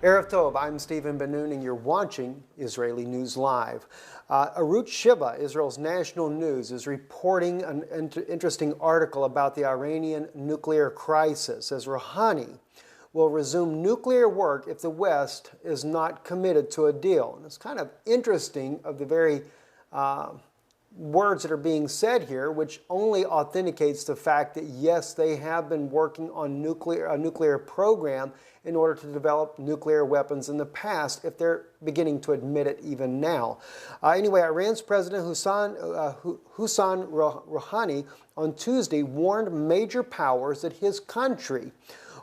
Erev Tov, I'm Stephen Ben-Nun, and you're watching Israeli News Live. Arutz Sheva, Israel's national news, is reporting an interesting article about the Iranian nuclear crisis, as Rouhani will resume nuclear work if the West is not committed to a deal. And it's kind of interesting of the very words that are being said here, which only authenticates the fact that yes, they have been working on a nuclear program in order to develop nuclear weapons in the past, if they're beginning to admit it even now. Anyway, Iran's President Hassan Rouhani on Tuesday warned major powers that his country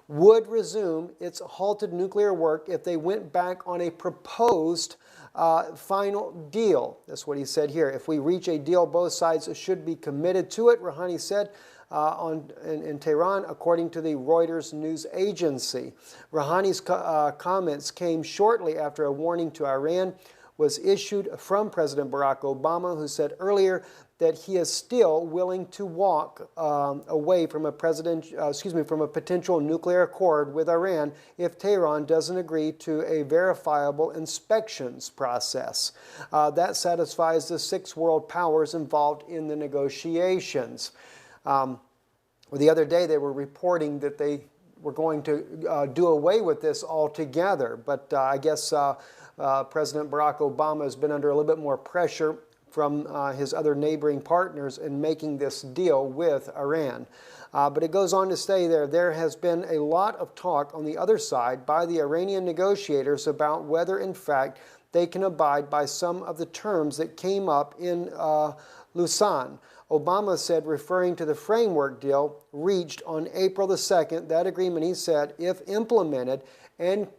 would resume its halted nuclear work if they went back on a proposed final deal. That's what he said here. If we reach a deal, both sides should be committed to it, Rouhani said in Tehran, according to the Reuters news agency. Rouhani's comments came shortly after a warning to Iran was issued from President Barack Obama, who said earlier that he is still willing to walk away from a potential nuclear accord with Iran if Tehran doesn't agree to a verifiable inspections process. That satisfies the 6 world powers involved in the negotiations. The other day they were reporting that they were going to do away with this altogether, but I guess President Barack Obama has been under a little bit more pressure from his other neighboring partners in making this deal with Iran. But it goes on to say there has been a lot of talk on the other side by the Iranian negotiators about whether, in fact, they can abide by some of the terms that came up in Lausanne. Obama said, referring to the framework deal reached on April the 2nd, that agreement, he said, if implemented and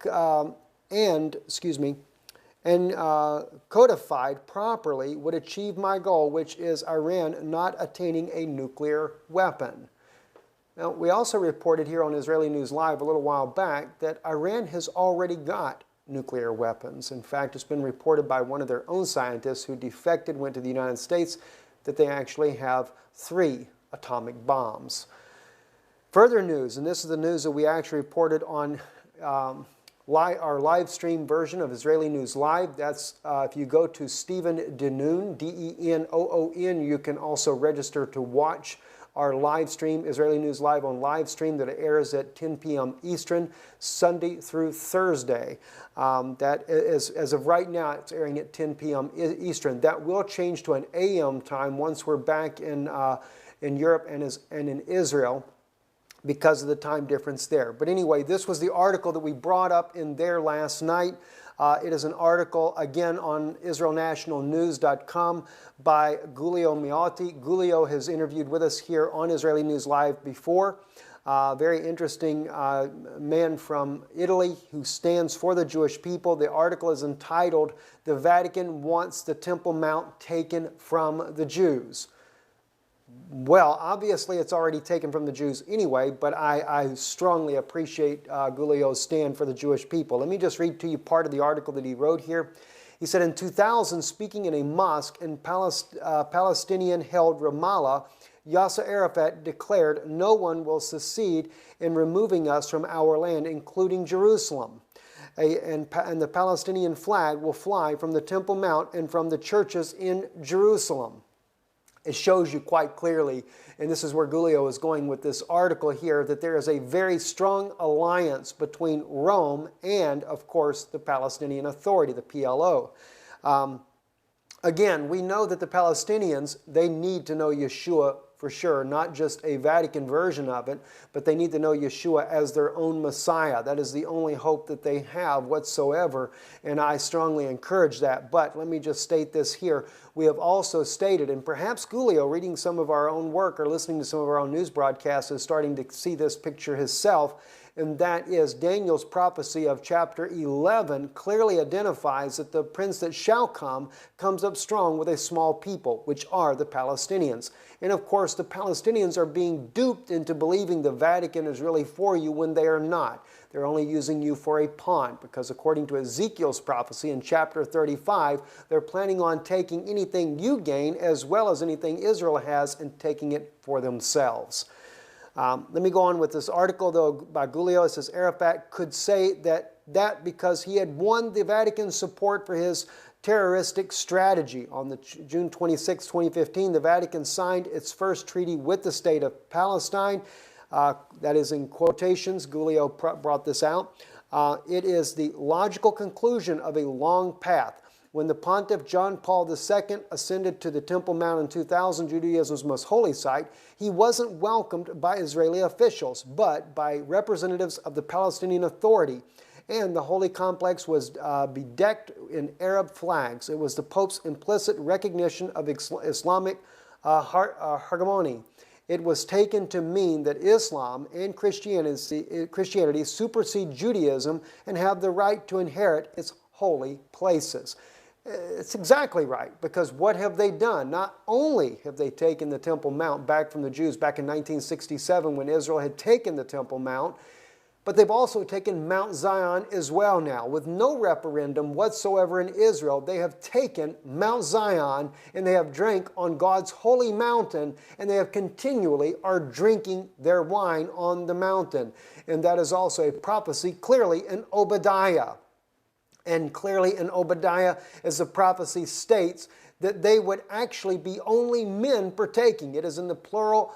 codified properly, would achieve my goal, which is Iran not attaining a nuclear weapon. Now, we also reported here on Israeli News Live a little while back that Iran has already got nuclear weapons. In fact, it's been reported by one of their own scientists who defected, went to the United States, that they actually have 3 atomic bombs. Further news, and this is the news that we actually reported on our live stream version of Israeli News Live. That's if you go to Stephen Ben-Nun, D-E-N-O-O-N, you can also register to watch our live stream, Israeli News Live on live stream, that airs at 10 p.m. Eastern, Sunday through Thursday. That is, as of right now, it's airing at 10 p.m. Eastern. That will change to an a.m. time once we're back in Europe and in Israel, because of the time difference there. But anyway, this was the article that we brought up in there last night. It is an article, again, on IsraelNationalNews.com by Giulio Miotti. Giulio has interviewed with us here on Israeli News Live before. Very interesting man from Italy who stands for the Jewish people. The article is entitled, "The Vatican Wants the Temple Mount Taken from the Jews." Well, obviously it's already taken from the Jews anyway, but I strongly appreciate Giulio's stand for the Jewish people. Let me just read to you part of the article that he wrote here. He said, in 2000, speaking in a mosque in Palestinian-held Ramallah, Yasser Arafat declared, "No one will succeed in removing us from our land, including Jerusalem. And the Palestinian flag will fly from the Temple Mount and from the churches in Jerusalem." It shows you quite clearly, and this is where Giulio is going with this article here, that there is a very strong alliance between Rome and, of course, the Palestinian Authority, the PLO. Again, we know that the Palestinians, they need to know Yeshua for sure, not just a Vatican version of it, but they need to know Yeshua as their own Messiah. That is the only hope that they have whatsoever, and I strongly encourage that. But let me just state this here. We have also stated, and perhaps Giulio, reading some of our own work or listening to some of our own news broadcasts, is starting to see this picture himself, and that is Daniel's prophecy of chapter 11 clearly identifies that the prince that shall come comes up strong with a small people, which are the Palestinians. And of course, the Palestinians are being duped into believing the Vatican is really for you when they are not. They're only using you for a pawn, because according to Ezekiel's prophecy in chapter 35, they're planning on taking anything you gain as well as anything Israel has and taking it for themselves. Let me go on with this article, though, by Giulio. It says Arafat could say that because he had won the Vatican's support for his terroristic strategy. On June 26, 2015, the Vatican signed its first treaty with the state of Palestine. That is in quotations. Giulio brought this out. It is the logical conclusion of a long path. When the Pontiff John Paul II ascended to the Temple Mount in 2000, Judaism's most holy site, he wasn't welcomed by Israeli officials, but by representatives of the Palestinian Authority. And the holy complex was bedecked in Arab flags. It was the Pope's implicit recognition of Islamic hegemony. It was taken to mean that Islam and Christianity supersede Judaism and have the right to inherit its holy places. It's exactly right, because what have they done? Not only have they taken the Temple Mount back from the Jews back in 1967 when Israel had taken the Temple Mount, but they've also taken Mount Zion as well now. With no referendum whatsoever in Israel, they have taken Mount Zion and they have drank on God's holy mountain, and they have continually are drinking their wine on the mountain. And that is also a prophecy clearly in Obadiah. And clearly in Obadiah, as the prophecy states, that they would actually be only men partaking. It is in the plural,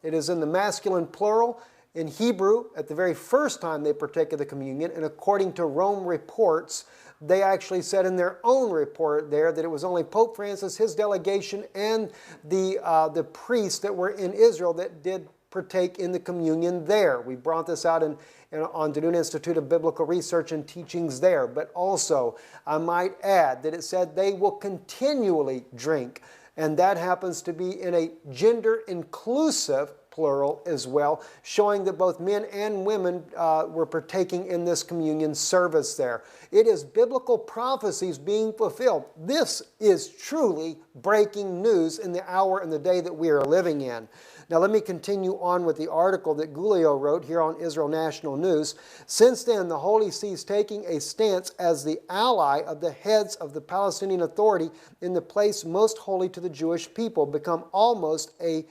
it is in the masculine plural. In Hebrew, at the very first time they partake of the communion, and according to Rome reports, they actually said in their own report there that it was only Pope Francis, his delegation, and the priests that were in Israel that did partake in the communion there. We brought this out on the Dune Institute of Biblical Research and Teachings there. But also, I might add that it said they will continually drink, and that happens to be in a gender-inclusive plural as well, showing that both men and women were partaking in this communion service there. It is biblical prophecies being fulfilled. This is truly breaking news in the hour and the day that we are living in. Now let me continue on with the article that Giulio wrote here on Israel National News. Since then, the Holy See is taking a stance as the ally of the heads of the Palestinian Authority in the place most holy to the Jewish people, become almost a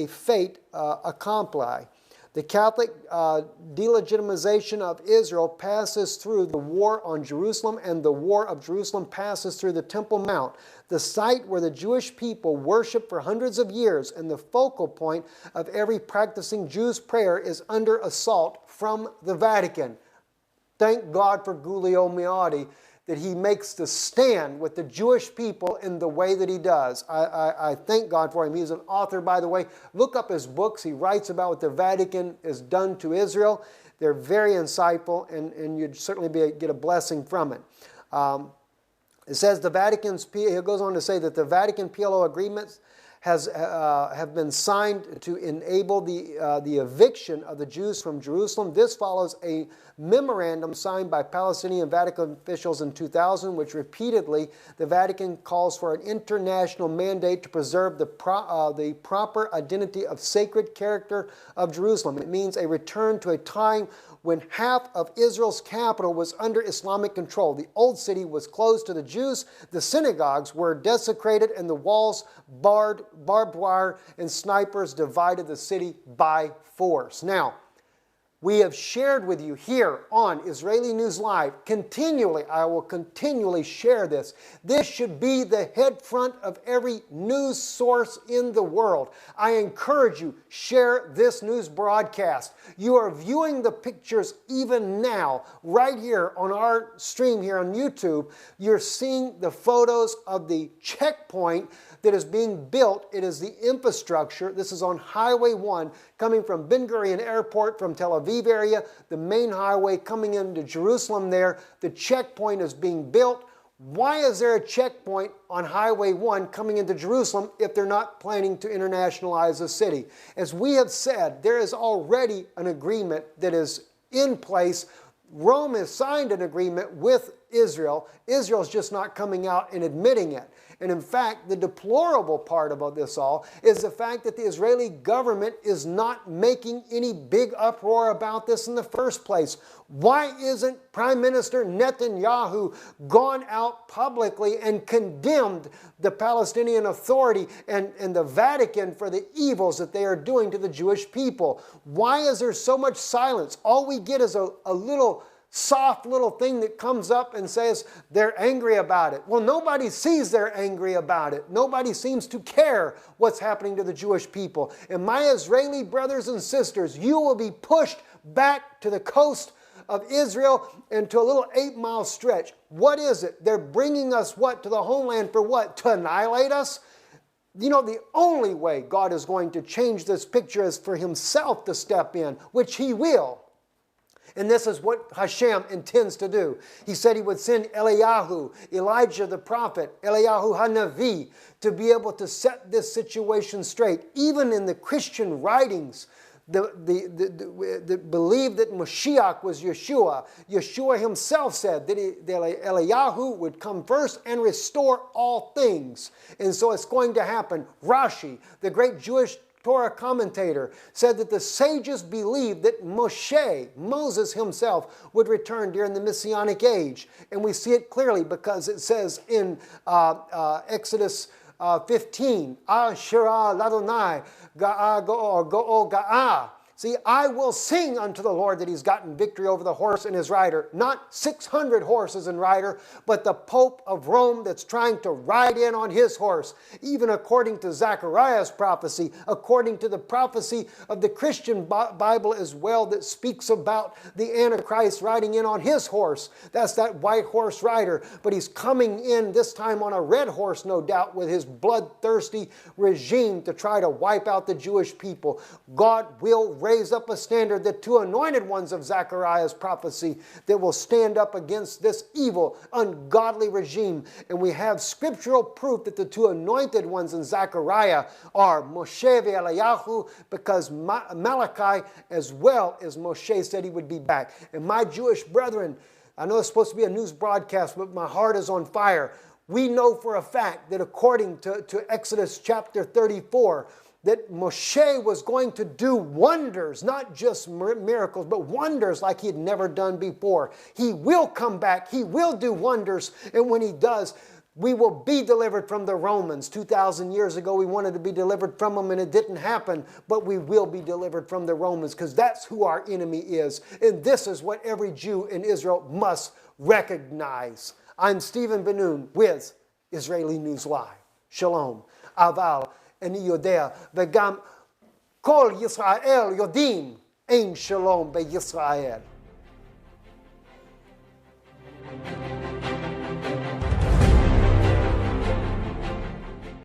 fait accompli. The Catholic delegitimization of Israel passes through the war on Jerusalem, and the war of Jerusalem passes through the Temple Mount, the site where the Jewish people worship for hundreds of years, and the focal point of every practicing Jew's prayer is under assault from the Vatican. Thank God for Giulio Miotti that he makes the stand with the Jewish people in the way that he does. I thank God for him. He's an author, by the way. Look up his books. He writes about what the Vatican has done to Israel. They're very insightful, and you'd certainly get a blessing from it. It says the Vatican's, he goes on to say that the Vatican PLO agreements have been signed to enable the eviction of the Jews from Jerusalem. This follows a memorandum signed by Palestinian Vatican officials in 2000, which repeatedly the Vatican calls for an international mandate to preserve the proper identity of sacred character of Jerusalem. It means a return to a time when half of Israel's capital was under Islamic control. The old city was closed to the Jews, the synagogues were desecrated, and the walls barbed wire and snipers divided the city by force. Now, we have shared with you here on Israeli News Live continually. I will continually share this. This should be the head front of every news source in the world. I encourage you, share this news broadcast. You are viewing the pictures even now, right here on our stream here on YouTube. You're seeing the photos of the checkpoint that is being built. It is the infrastructure. This is on Highway 1 coming from Ben Gurion Airport from Tel Aviv area, the main highway coming into Jerusalem there. The checkpoint is being built. Why is there a checkpoint on Highway 1 coming into Jerusalem if they're not planning to internationalize the city? As we have said, there is already an agreement that is in place. Rome has signed an agreement with Israel. Israel's just not coming out and admitting it. And in fact, the deplorable part about this all is the fact that the Israeli government is not making any big uproar about this in the first place. Why isn't Prime Minister Netanyahu gone out publicly and condemned the Palestinian Authority and the Vatican for the evils that they are doing to the Jewish people? Why is there so much silence? All we get is a little soft little thing that comes up and says they're angry about it. Well, nobody sees they're angry about it. Nobody seems to care what's happening to the Jewish people. And my Israeli brothers and sisters, you will be pushed back to the coast of Israel and to a little 8-mile stretch. What is it? They're bringing us what? To the homeland for what? To annihilate us? You know, the only way God is going to change this picture is for Himself to step in, which He will. And this is what Hashem intends to do. He said He would send Eliyahu, Elijah the prophet, Eliyahu HaNavi, to be able to set this situation straight. Even in the Christian writings, that believed that Mashiach was Yeshua. Yeshua Himself said that Eliyahu would come first and restore all things. And so it's going to happen. Rashi, the great Jewish Torah commentator, said that the sages believed that Moses himself, would return during the Messianic age. And we see it clearly because it says in Exodus 15, Shira Ladonai Ga'a Go'o Ga'a. See, I will sing unto the Lord that He's gotten victory over the horse and his rider. Not 600 horses and rider, but the Pope of Rome that's trying to ride in on his horse. Even according to Zechariah's prophecy, according to the prophecy of the Christian Bible as well that speaks about the Antichrist riding in on his horse. That's that white horse rider. But he's coming in this time on a red horse, no doubt, with his bloodthirsty regime to try to wipe out the Jewish people. God will raise up a standard, the two anointed ones of Zechariah's prophecy, that will stand up against this evil, ungodly regime. And we have scriptural proof that the two anointed ones in Zechariah are Moshe and Eliyahu, because Malachi as well as Moshe said he would be back. And my Jewish brethren, I know it's supposed to be a news broadcast, but my heart is on fire. We know for a fact that according to Exodus chapter 34, that Moshe was going to do wonders, not just miracles, but wonders like He had never done before. He will come back. He will do wonders. And when He does, we will be delivered from the Romans. 2,000 years ago, we wanted to be delivered from them, and it didn't happen. But we will be delivered from the Romans, because that's who our enemy is. And this is what every Jew in Israel must recognize. I'm Stephen Ben-Nun with Israeli News Live. Shalom. Aval. אני יודע, וגם כל ישראל יודעים, אין שלום בישראל.